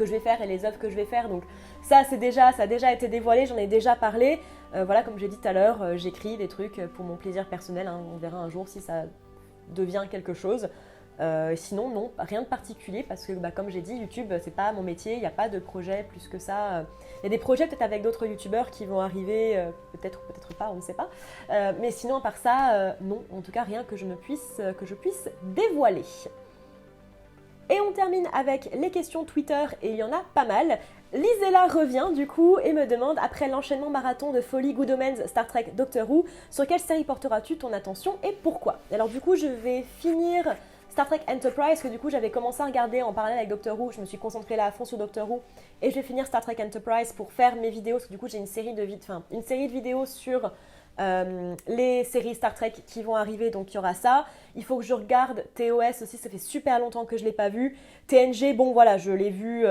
je vais faire et les œuvres que je vais faire. Donc ça a déjà été dévoilé, j'en ai déjà parlé. Voilà, comme j'ai dit tout à l'heure, j'écris des trucs pour mon plaisir personnel. Hein. On verra un jour si ça devient quelque chose. Sinon, non, rien de particulier parce que, comme j'ai dit, YouTube, c'est pas mon métier, il n'y a pas de projet plus que ça. Il y a des projets peut-être avec d'autres youtubeurs qui vont arriver, peut-être ou peut-être pas, on ne sait pas. Mais sinon, à part ça, non, en tout cas, rien que je puisse dévoiler. Et on termine avec les questions Twitter, et il y en a pas mal. Lisella revient du coup et me demande, après l'enchaînement marathon de Folie, Good Omens, Star Trek, Doctor Who, sur quelle série porteras-tu ton attention et pourquoi? Alors du coup, je vais finir Star Trek Enterprise, que du coup j'avais commencé à regarder en parallèle avec Doctor Who, je me suis concentrée là à fond sur Doctor Who, et je vais finir Star Trek Enterprise pour faire mes vidéos, parce que du coup j'ai une série de vidéos sur les séries Star Trek qui vont arriver, donc il y aura ça. Il faut que je regarde TOS aussi, ça fait super longtemps que je ne l'ai pas vu. TNG, bon voilà, je l'ai vu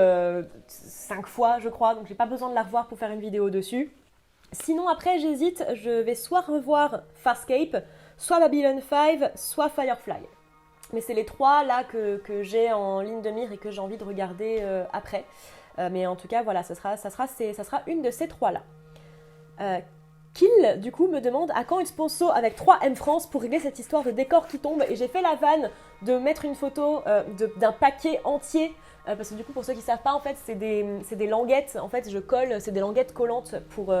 5 fois je crois, donc j'ai pas besoin de la revoir pour faire une vidéo dessus. Sinon après j'hésite, je vais soit revoir Farscape, soit Babylon 5, soit Firefly. Mais c'est les trois là que j'ai en ligne de mire et que j'ai envie de regarder après. Mais en tout cas voilà, ça sera une de ces trois là. Kill, du coup, me demande à quand une sponsor avec 3M France pour régler cette histoire de décor qui tombe. Et j'ai fait la vanne de mettre une photo d'un paquet entier. Parce que du coup, pour ceux qui ne savent pas, en fait, c'est des languettes. En fait, je colle, c'est des languettes collantes pour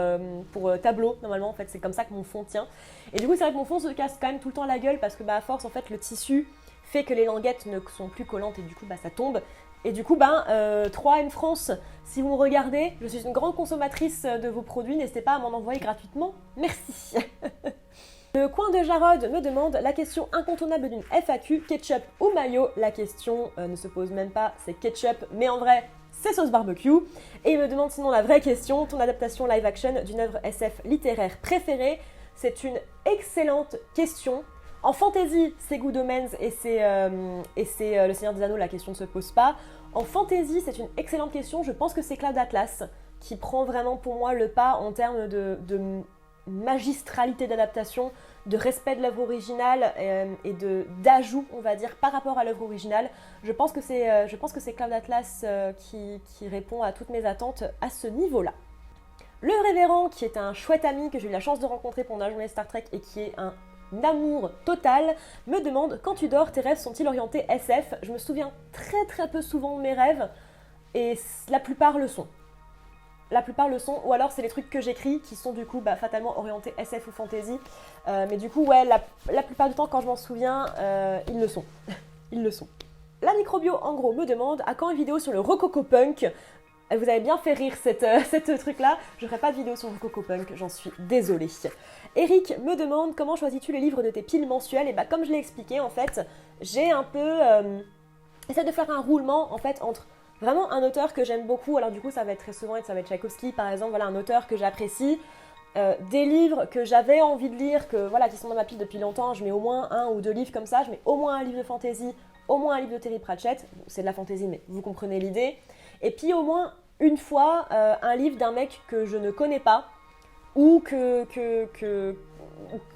tableau, normalement. En fait, c'est comme ça que mon fond tient. Et du coup, c'est vrai que mon fond se casse quand même tout le temps la gueule parce que, à force, en fait, le tissu fait que les languettes ne sont plus collantes et du coup, ça tombe. Et du coup, 3M France, si vous me regardez, je suis une grande consommatrice de vos produits, n'hésitez pas à m'en envoyer gratuitement. Merci. Le coin de Jarod me demande la question incontournable d'une FAQ, ketchup ou mayo. La question ne se pose même pas, c'est ketchup, mais en vrai, c'est sauce barbecue. Et il me demande sinon la vraie question, ton adaptation live action d'une œuvre SF littéraire préférée. C'est une excellente question. En fantasy, c'est Good Omens et c'est Le Seigneur des Anneaux, la question ne se pose pas. En fantasy, c'est une excellente question. Je pense que c'est Cloud Atlas qui prend vraiment pour moi le pas en termes de magistralité d'adaptation, de respect de l'œuvre originale et d'ajout, on va dire, par rapport à l'œuvre originale. Je pense que c'est Cloud Atlas qui répond à toutes mes attentes à ce niveau-là. Le Révérend, qui est un chouette ami que j'ai eu la chance de rencontrer pendant la journée Star Trek et qui est un amour total, me demande quand tu dors, tes rêves sont-ils orientés SF? Je me souviens très très peu souvent de mes rêves et la plupart le sont. La plupart le sont, ou alors c'est les trucs que j'écris qui sont du coup fatalement orientés SF ou fantasy. Mais du coup, ouais, la plupart du temps quand je m'en souviens, ils le sont. Ils le sont. La microbio en gros me demande à quand une vidéo sur le Rococo Punk. Vous avez bien fait rire cette truc-là. Je ne ferai pas de vidéo sur le Rococo Punk, j'en suis désolée. Eric me demande comment choisis-tu les livres de tes piles mensuelles. Et comme je l'ai expliqué, en fait, j'ai un peu essayé de faire un roulement en fait entre vraiment un auteur que j'aime beaucoup. Alors du coup, ça va être très souvent, ça va être Tchaïkovski par exemple, voilà un auteur que j'apprécie. Des livres que j'avais envie de lire, qui sont dans ma pile depuis longtemps. Je mets au moins un ou deux livres comme ça. Je mets au moins un livre de fantasy, au moins un livre de Terry Pratchett. C'est de la fantasy, mais vous comprenez l'idée. Et puis au moins une fois un livre d'un mec que je ne connais pas ou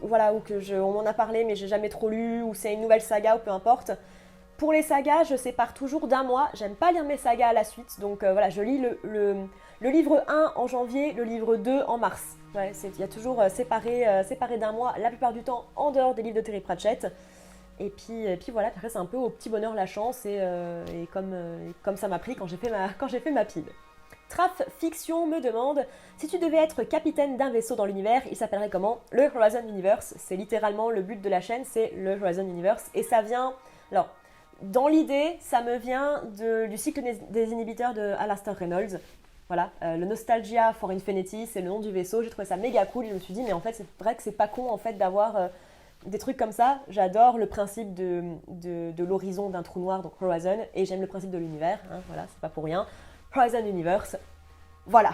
on m'en a parlé mais j'ai jamais trop lu, ou c'est une nouvelle saga ou peu importe. Pour les sagas, je sépare toujours d'un mois. J'aime pas lire mes sagas à la suite, donc je lis le livre 1 en janvier, le livre 2 en mars. Ouais, il y a toujours séparé d'un mois, la plupart du temps en dehors des livres de Terry Pratchett. Et puis voilà, après c'est un peu au petit bonheur la chance et comme ça m'a pris quand j'ai fait ma pile. Traf Fiction me demande si tu devais être capitaine d'un vaisseau dans l'univers, il s'appellerait comment? Le Horizon Universe, c'est littéralement le but de la chaîne, c'est le Horizon Universe. Et ça vient, alors dans l'idée, ça me vient du cycle des inhibiteurs de Alastair Reynolds. Voilà, le Nostalgia for Infinity, c'est le nom du vaisseau. J'ai trouvé ça méga cool et je me suis dit mais en fait c'est vrai que c'est pas con en fait d'avoir des trucs comme ça. J'adore le principe de l'horizon d'un trou noir, donc Horizon, et j'aime le principe de l'univers, hein, voilà, c'est pas pour rien. Horizon Universe, voilà.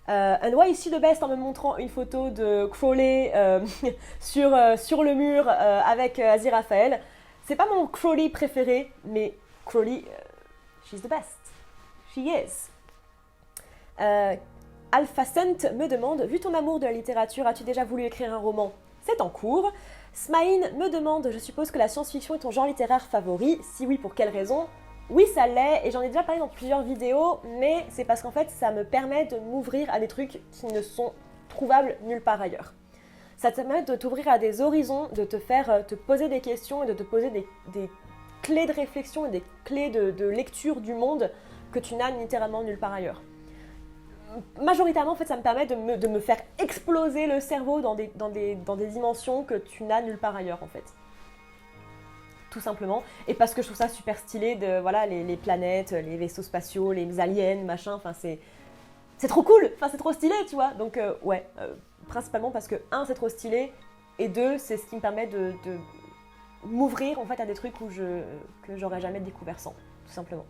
And why is she the best en me montrant une photo de Crowley sur le mur avec Aziraphale. C'est pas mon Crowley préféré, mais Crowley, she's the best. She is. Alpha Sunt me demande, vu ton amour de la littérature, as-tu déjà voulu écrire un roman? C'est en cours. Smaïn me demande, je suppose que la science-fiction est ton genre littéraire favori. Si oui, pour quelle raison? Oui, ça l'est, et j'en ai déjà parlé dans plusieurs vidéos, mais c'est parce qu'en fait, ça me permet de m'ouvrir à des trucs qui ne sont trouvables nulle part ailleurs. Ça te permet de t'ouvrir à des horizons, de te faire te poser des questions et de te poser des clés de réflexion et des clés de lecture du monde que tu n'as littéralement nulle part ailleurs. Majoritairement, en fait, ça me permet de me faire exploser le cerveau dans des dimensions que tu n'as nulle part ailleurs, en fait. Tout simplement. Et parce que je trouve ça super stylé, les planètes, les vaisseaux spatiaux, les aliens, machin, enfin, c'est trop cool, enfin, c'est trop stylé, tu vois. Donc, principalement parce que, un, c'est trop stylé, et deux, c'est ce qui me permet de m'ouvrir, en fait, à des trucs que j'aurais jamais découvert sans, tout simplement.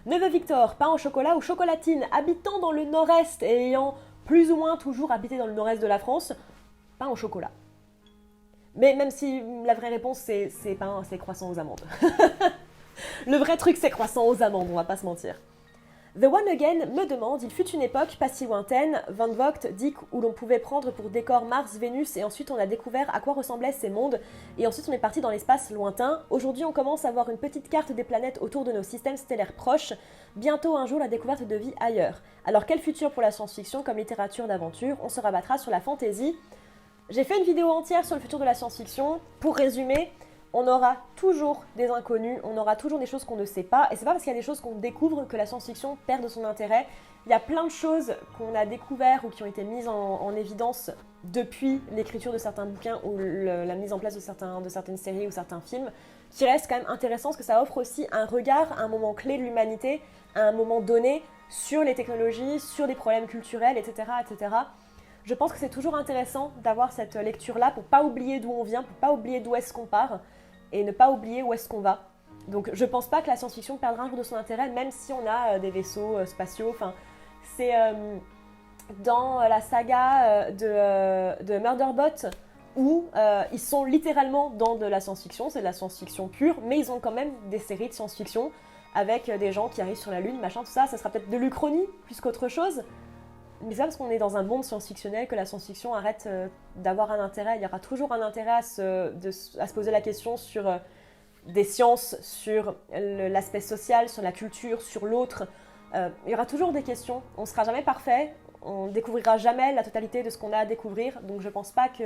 Neveu Victor, pain au chocolat ou chocolatine, habitant dans le nord-est et ayant plus ou moins toujours habité dans le nord-est de la France, pain au chocolat. Mais même si la vraie réponse c'est croissant aux amandes. Le vrai truc c'est croissant aux amandes, on va pas se mentir. The One Again me demande, il fut une époque, pas si lointaine, Van Vogt dit où l'on pouvait prendre pour décor Mars, Vénus, et ensuite on a découvert à quoi ressemblaient ces mondes, et ensuite on est parti dans l'espace lointain. Aujourd'hui on commence à avoir une petite carte des planètes autour de nos systèmes stellaires proches, bientôt un jour la découverte de vie ailleurs. Alors quel futur pour la science-fiction comme littérature d'aventure? On se rabattra sur la fantasy. J'ai fait une vidéo entière sur le futur de la science-fiction. Pour résumer, on aura toujours des inconnus, on aura toujours des choses qu'on ne sait pas, et c'est pas parce qu'il y a des choses qu'on découvre que la science-fiction perd de son intérêt. Il y a plein de choses qu'on a découvertes ou qui ont été mises en évidence depuis l'écriture de certains bouquins ou la mise en place de certaines séries ou certains films, qui restent quand même intéressants parce que ça offre aussi un regard à un moment clé de l'humanité, à un moment donné, sur les technologies, sur des problèmes culturels, etc. etc. Je pense que c'est toujours intéressant d'avoir cette lecture-là pour pas oublier d'où on vient, pour pas oublier d'où est-ce qu'on part, et ne pas oublier où est-ce qu'on va. Donc je pense pas que la science-fiction perdra un jour de son intérêt, même si on a des vaisseaux spatiaux. Enfin, c'est dans la saga de Murderbot, où ils sont littéralement dans de la science-fiction, c'est de la science-fiction pure, mais ils ont quand même des séries de science-fiction avec des gens qui arrivent sur la Lune, machin, tout ça. Ça sera peut-être de l'Uchronie plus qu'autre chose. Mais c'est pas parce qu'on est dans un monde science-fictionnel que la science-fiction arrête d'avoir un intérêt. Il y aura toujours un intérêt à se poser la question sur des sciences, sur l'aspect social, sur la culture, sur l'autre. Il y aura toujours des questions. On ne sera jamais parfait. On ne découvrira jamais la totalité de ce qu'on a à découvrir. Donc je pense que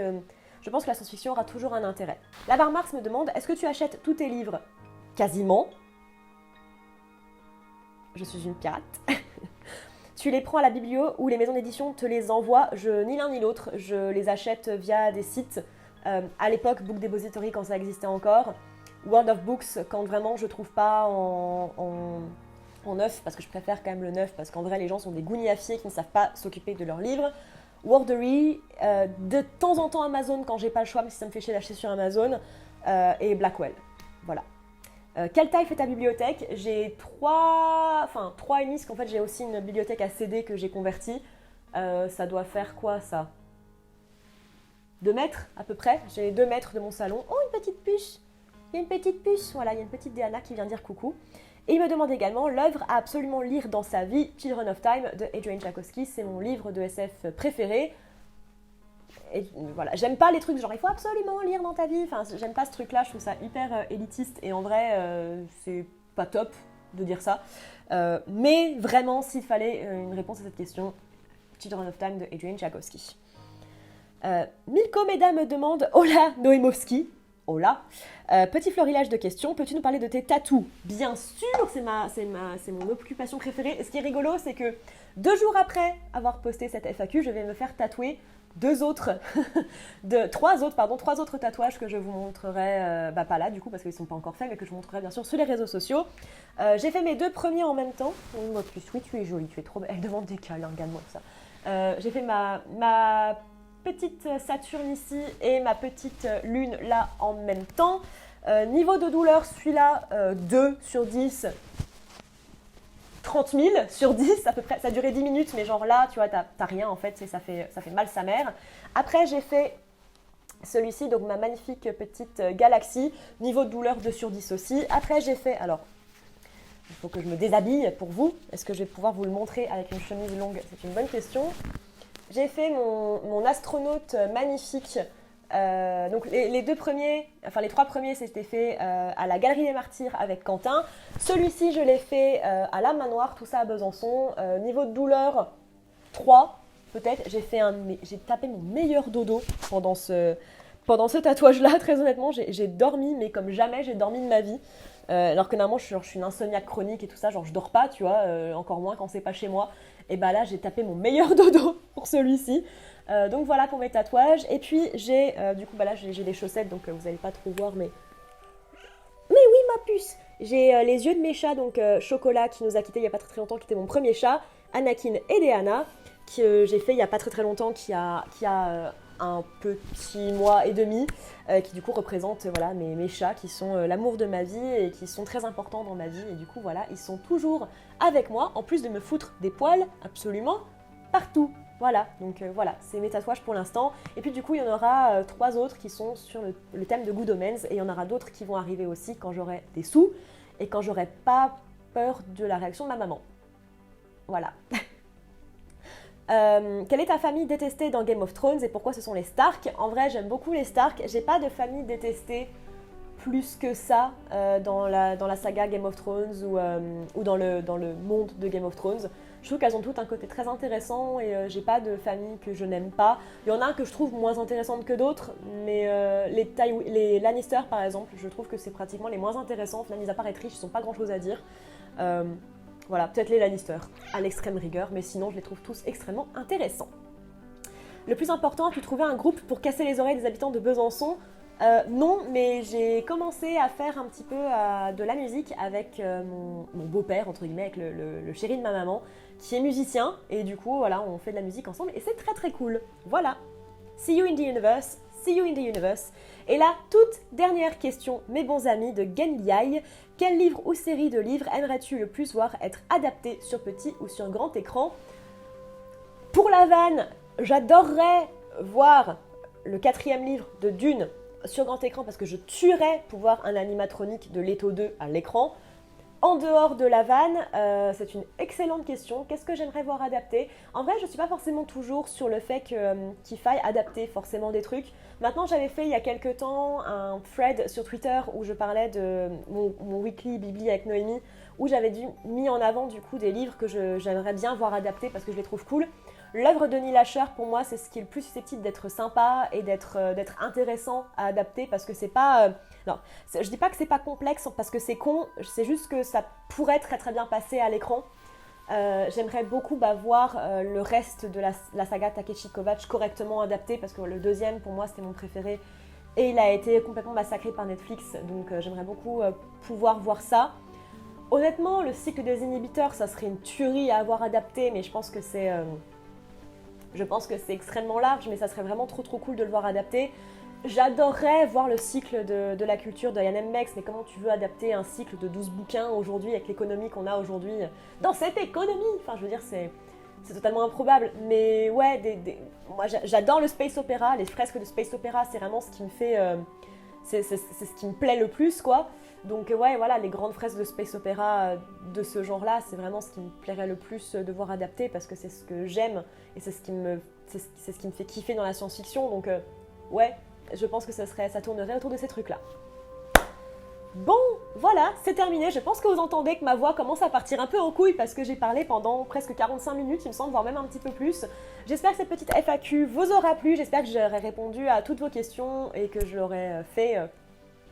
la science-fiction aura toujours un intérêt. La barre Marx me demande, est-ce que tu achètes tous tes livres? Quasiment. Je suis une pirate. Tu les prends à la biblio ou les maisons d'édition te les envoient. Ni l'un ni l'autre. Je les achète via des sites. À l'époque, Book Depository quand ça existait encore. World of Books quand vraiment je trouve pas en neuf, parce que je préfère quand même le neuf, parce qu'en vrai les gens sont des gougnafiers qui ne savent pas s'occuper de leurs livres. Wordery, de temps en temps Amazon quand j'ai pas le choix, mais si ça me fait chier d'acheter sur Amazon, et Blackwell. Voilà. Quelle taille fait ta bibliothèque? J'ai 3,5, parce qu'en fait j'ai aussi une bibliothèque à CD que j'ai convertie. Ça doit faire quoi ça? 2 mètres à peu près. J'ai 2 mètres de mon salon. Oh, une petite puce! Il y a une petite puce, voilà, il y a une petite Diana qui vient dire coucou. Et il me demande également l'œuvre à absolument lire dans sa vie, Children of Time de Adrian Tchaikovsky. C'est mon livre de SF préféré. Et voilà, j'aime pas les trucs genre il faut absolument lire dans ta vie, enfin j'aime pas ce truc là, je trouve ça hyper élitiste et en vrai c'est pas top de dire ça, mais vraiment s'il fallait une réponse à cette question, Children of Time de Adrian Tchaikovsky. Milko Meda me demande Hola Noémovski. Hola. Petit florilège de questions, peux-tu nous parler de tes tatous? Bien sûr, c'est mon occupation préférée. Et ce qui est rigolo, c'est que 2 jours après avoir posté cette FAQ, je vais me faire tatouer 3 autres tatouages que je vous montrerai, pas là du coup parce qu'ils ne sont pas encore faits, mais que je vous montrerai bien sûr sur les réseaux sociaux. J'ai fait mes 2 premiers en même temps. Oui, tu es jolie, tu es trop belle. Elle demande des câlins, regarde-moi ça. J'ai fait ma petite Saturne ici et ma petite Lune là en même temps. Niveau de douleur, celui-là, 2 sur 10, 30 000 sur 10 à peu près. Ça a duré 10 minutes, mais genre là, tu vois, t'as rien en fait, ça fait mal sa mère. Après, j'ai fait celui-ci, donc ma magnifique petite galaxie. Niveau de douleur, 2 sur 10 aussi. Après, j'ai fait, alors, il faut que je me déshabille pour vous. Est-ce que je vais pouvoir vous le montrer avec une chemise longue? C'est une bonne question. J'ai fait mon astronaute magnifique. Donc les 3 premiers c'était fait à la Galerie des Martyrs avec Quentin. Celui-ci je l'ai fait à la Manoir, tout ça à Besançon. Niveau de douleur 3 peut-être. J'ai tapé mon meilleur dodo pendant ce tatouage-là. Très honnêtement, j'ai dormi, mais comme jamais j'ai dormi de ma vie. Alors que normalement je suis une insomniaque chronique et tout ça, genre je dors pas, tu vois, encore moins quand c'est pas chez moi. Et bah là j'ai tapé mon meilleur dodo pour celui-ci. Donc voilà pour mes tatouages. Et puis j'ai, du coup bah là j'ai des chaussettes, donc vous n'allez pas trop voir, mais oui ma puce. J'ai les yeux de mes chats, donc Chocolat qui nous a quittés il y a pas très longtemps, qui était mon premier chat, Anakin et Deanna, que j'ai fait il y a pas très longtemps, qui a un petit mois et demi, qui du coup représente voilà, mes chats qui sont l'amour de ma vie et qui sont très importants dans ma vie. Et du coup voilà, ils sont toujours avec moi, en plus de me foutre des poils absolument partout. Voilà, donc voilà, c'est mes tatouages pour l'instant. Et puis du coup, il y en aura 3 autres qui sont sur le thème de Good Omens. Et il y en aura d'autres qui vont arriver aussi quand j'aurai des sous et quand j'aurai pas peur de la réaction de ma maman. Voilà. Quelle est ta famille détestée dans Game of Thrones et pourquoi ce sont les Stark? En vrai, j'aime beaucoup les Stark. J'ai pas de famille détestée plus que ça dans la saga Game of Thrones ou dans le monde de Game of Thrones. Je trouve qu'elles ont toutes un côté très intéressant et j'ai pas de famille que je n'aime pas. Il y en a que je trouve moins intéressantes que d'autres, mais les Lannister par exemple, je trouve que c'est pratiquement les moins intéressantes. Là, mis à part être riches, ils n'ont pas grand chose à dire. Voilà, peut-être les Lannister, à l'extrême rigueur, mais sinon je les trouve tous extrêmement intéressants. Le plus important, as-tu trouvé un groupe pour casser les oreilles des habitants de Besançon? Non, mais j'ai commencé à faire un petit peu de la musique avec mon beau-père, entre guillemets, avec le chéri de ma maman, qui est musicien, et du coup, voilà, on fait de la musique ensemble, et c'est très très cool. Voilà. See you in the universe, see you in the universe. Et la toute dernière question, mes bons amis, de Genliai. Quel livre ou série de livres aimerais-tu le plus voir être adapté sur petit ou sur grand écran? Pour la vanne, j'adorerais voir le 4e livre de Dune sur grand écran parce que je tuerais pour voir un animatronique de Leto 2 à l'écran. En dehors de la vanne, c'est une excellente question. Qu'est-ce que j'aimerais voir adapté? En vrai, je ne suis pas forcément toujours sur le fait qu'il faille adapter forcément des trucs. Maintenant, j'avais fait il y a quelques temps un thread sur Twitter où je parlais de mon weekly Bibli avec Noémie, où j'avais mis en avant du coup des livres que j'aimerais bien voir adaptés parce que je les trouve cool. L'œuvre de Neil Asher, pour moi, c'est ce qui est le plus susceptible d'être sympa et d'être intéressant à adapter parce que c'est pas... non, je dis pas que c'est pas complexe parce que c'est con, c'est juste que ça pourrait très très bien passer à l'écran. J'aimerais beaucoup voir le reste de la saga Takeshi Kovacs correctement adapté parce que le 2e, pour moi, c'était mon préféré et il a été complètement massacré par Netflix, donc j'aimerais beaucoup pouvoir voir ça. Honnêtement, le cycle des inhibiteurs, ça serait une tuerie à avoir adapté, mais je pense que c'est extrêmement large, mais ça serait vraiment trop cool de le voir adapté. J'adorerais voir le cycle de la culture de Yann M. Mex, mais comment tu veux adapter un cycle de 12 bouquins aujourd'hui avec l'économie qu'on a aujourd'hui dans cette économie? Enfin, je veux dire, c'est totalement improbable. Mais ouais, moi j'adore le space opéra, les fresques de space opéra, c'est vraiment ce qui me fait... c'est ce qui me plaît le plus, quoi. Donc ouais, voilà, les grandes fresques de space opéra de ce genre-là, c'est vraiment ce qui me plairait le plus de voir adapté parce que c'est ce que j'aime et c'est ce qui me fait kiffer dans la science-fiction. Donc ouais, je pense que ça tournerait autour de ces trucs-là. Bon, voilà, c'est terminé. Je pense que vous entendez que ma voix commence à partir un peu en couille parce que j'ai parlé pendant presque 45 minutes, il me semble, voire même un petit peu plus. J'espère que cette petite FAQ vous aura plu, j'espère que j'aurai répondu à toutes vos questions et que je l'aurai fait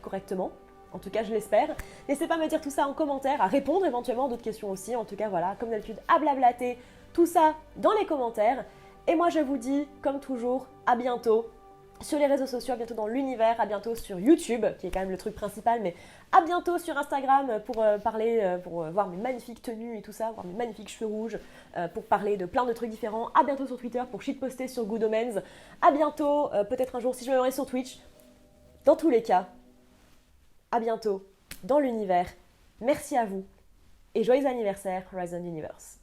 correctement. En tout cas, je l'espère. N'hésitez pas à me dire tout ça en commentaire, à répondre éventuellement à d'autres questions aussi. En tout cas, voilà, comme d'habitude, à blablater tout ça dans les commentaires. Et moi, je vous dis, comme toujours, à bientôt sur les réseaux sociaux, à bientôt dans l'univers, à bientôt sur YouTube, qui est quand même le truc principal, mais à bientôt sur Instagram pour pour voir mes magnifiques tenues et tout ça, voir mes magnifiques cheveux rouges, pour parler de plein de trucs différents. À bientôt sur Twitter pour shitposter sur Good Omens. À bientôt, peut-être un jour si je me mets sur Twitch. Dans tous les cas, à bientôt dans l'univers. Merci à vous et joyeux anniversaire Horizon Universe.